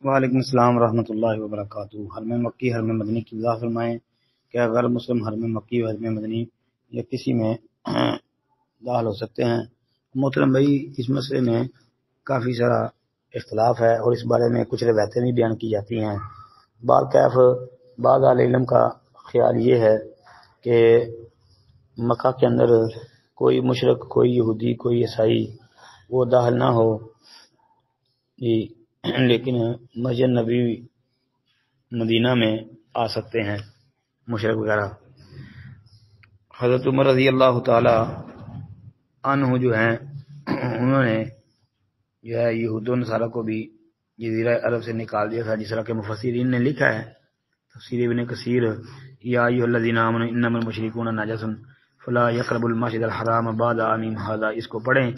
وعلیکم السلام ورحمۃ اللہ وبرکاتہ۔ حرم مکی حرم مدنی کی وضاحت فرمائیں کہ اگر مسلم حرم مکی و حرم مدنی یا کسی میں داخل ہو سکتے ہیں۔ محترم بھائی، اس مسئلے میں کافی سارا اختلاف ہے اور اس بارے میں کچھ روایتیں بھی بیان کی جاتی ہیں۔ بعض اہل علم کا خیال یہ ہے کہ مکہ کے اندر کوئی مشرک، کوئی یہودی، کوئی عیسائی وہ داخل نہ ہو جی، لیکن مسجد نبی مدینہ میں آ سکتے ہیں مشرک وغیرہ۔ حضرت عمر رضی اللہ تعالی عنہ جو ہیں انہوں نے جو ہے یہود و نصارہ کو بھی جزیرہ عرب سے نکال دیا تھا، جس طرح کہ مفسرین نے لکھا ہے تفسیر ابن کثیر، یا ایھا الذین آمنوا انما المشرکون نجس فلا یقربوا المسجد الحرام بعد عامہم ھذا، اس کو پڑھیں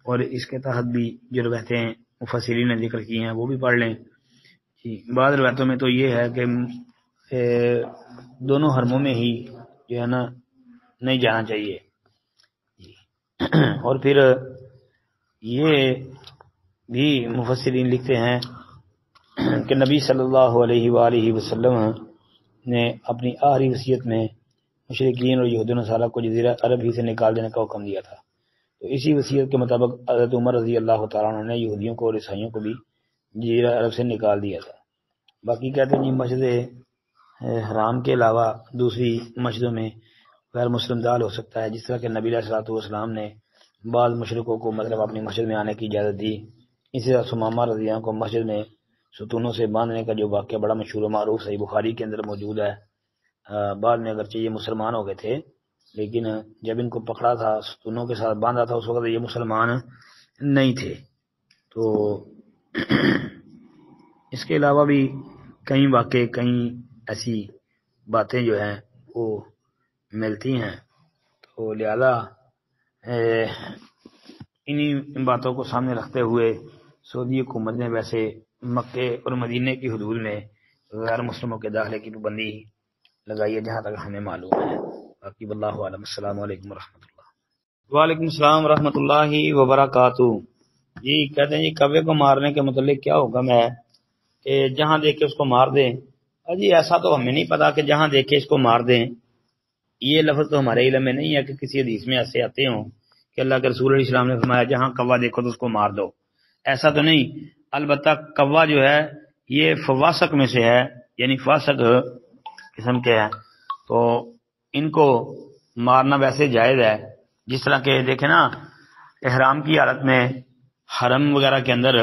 اور اس کے تحت بھی جو روایتیں مفسرین نے ذکر کی ہیں وہ بھی پڑھ لیں۔ بعض روایتوں میں تو یہ ہے کہ دونوں حرموں میں ہی جو ہے نا نہیں جانا چاہیے، اور پھر یہ بھی مفسرین لکھتے ہیں کہ نبی صلی اللہ علیہ وآلہ وسلم نے اپنی آخری وصیت میں مشرکین اور یہود و نصارہ کو جزیرہ عرب ہی سے نکال دینے کا حکم دیا تھا، تو اسی وصیت کے مطابق حضرت عمر رضی اللہ تعالیٰ عنہ نے یہودیوں کو اور عیسائیوں کو بھی جزیرہ عرب سے نکال دیا تھا۔ باقی کہتے ہیں جی مسجد حرام کے علاوہ دوسری مسجدوں میں غیر مسلم داخل ہو سکتا ہے، جس طرح کہ نبی علیہ الصلوۃ والسلام نے بعض مشرکوں کو مطلب اپنی مسجد میں آنے کی اجازت دی۔ اسی طرح ثمامہ رضی اللہ عنہ کو مسجد میں ستونوں سے باندھنے کا جو واقعہ بڑا مشہور و معروف صحیح بخاری کے اندر موجود ہے، بعد میں اگرچہ یہ مسلمان ہو گئے تھے لیکن جب ان کو پکڑا تھا ستونوں کے ساتھ باندھا تھا اس وقت یہ مسلمان نہیں تھے۔ تو اس کے علاوہ بھی کئی واقعے، کئی ایسی باتیں جو ہیں وہ ملتی ہیں، تو لہذا انہی باتوں کو سامنے رکھتے ہوئے سعودی حکومت نے ویسے مکے اور مدینے کی حدود میں غیر مسلموں کے داخلے کی پابندی لگائی ہے جہاں تک ہمیں معلوم ہے۔ باقی واللہ عالم۔ السلام علیکم ورحمۃ اللہ۔ وعلیکم السلام ورحمۃ اللہ وبرکاتہ۔ جی کہتے ہیں جی کوے کو مارنے کے متعلق کیا حکم ہے کہ جہاں دیکھے اس کو مار دیں؟ جی ایسا تو ہمیں نہیں پتا کہ جہاں دیکھے اس کو مار دیں، یہ لفظ تو ہمارے علم میں نہیں ہے کہ کسی حدیث میں ایسے آتے ہوں کہ اللہ کے رسول علیہ السلام نے فرمایا جہاں کوا دیکھو تو اس کو مار دو، ایسا تو نہیں۔ البتہ کوا جو ہے یہ فواسق میں سے ہے، یعنی فاسق قسم کے ہیں، تو ان کو مارنا ویسے جائز ہے۔ جس طرح کہ دیکھیں نا احرام کی حالت میں حرم وغیرہ کے اندر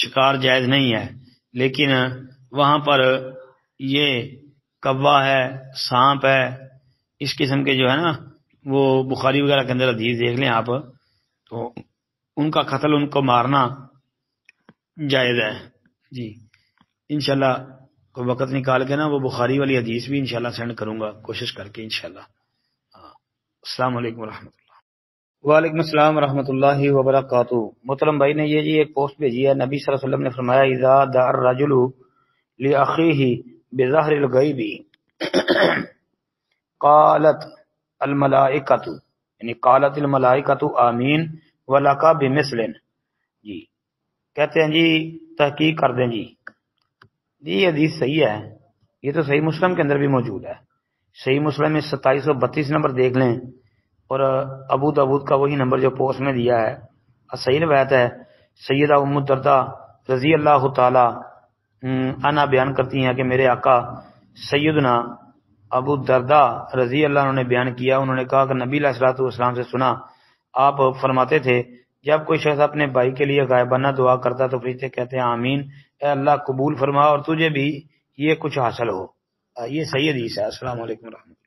شکار جائز نہیں ہے، لیکن وہاں پر یہ کوا ہے، سانپ ہے، اس قسم کے جو ہے نا وہ بخاری وغیرہ کے اندر حدیث دیکھ لیں آپ، تو ان کا قتل، ان کو مارنا جائز ہے۔ جی انشاءاللہ کوئی وقت نکال کے نا وہ بخاری والی حدیث بھی انشاءاللہ سینڈ کروں گا کوشش کر کے انشاءاللہ۔ السلام علیکم ورحمۃ اللہ۔ وعلیکم السلام ورحمۃ اللہ وبرکاتہ۔ محترم بھائی نے یہ جی ایک پوسٹ بھیجی ہے، نبی صلی اللہ علیہ وسلم نے فرمایا اذا دعا الرجل لاخیہ بظہر الغیب قالت الملائکۃ، یعنی قالت الملائکۃ آمین ولک بمثل۔ جی کہتے ہیں جی تحقیق کر دیں جی یہ حدیث صحیح ہے، یہ تو صحیح مسلم کے اندر بھی موجود ہے۔ صحیح مسلم میں 2732 نمبر دیکھ لیں، اور ابو داؤد کا وہی نمبر جو پوسٹ میں دیا ہے، صحیح روایت ہے۔ سیدہ ام الدرداء رضی اللہ تعالی عنہا بیان کرتی ہیں کہ میرے آقا سیدنا ابو الدرداء رضی اللہ عنہ نے بیان کیا، انہوں نے کہا کہ نبی علیہ الصلوۃ والسلام سے سنا، آپ فرماتے تھے جب کوئی شخص اپنے بھائی کے لیے غائبانہ دعا کرتا تو فرشتے کہتے ہیں آمین، اے اللہ قبول فرما اور تجھے بھی یہ کچھ حاصل ہو۔ یہ صحیح حدیث ہے۔ السلام علیکم ورحمۃ اللہ۔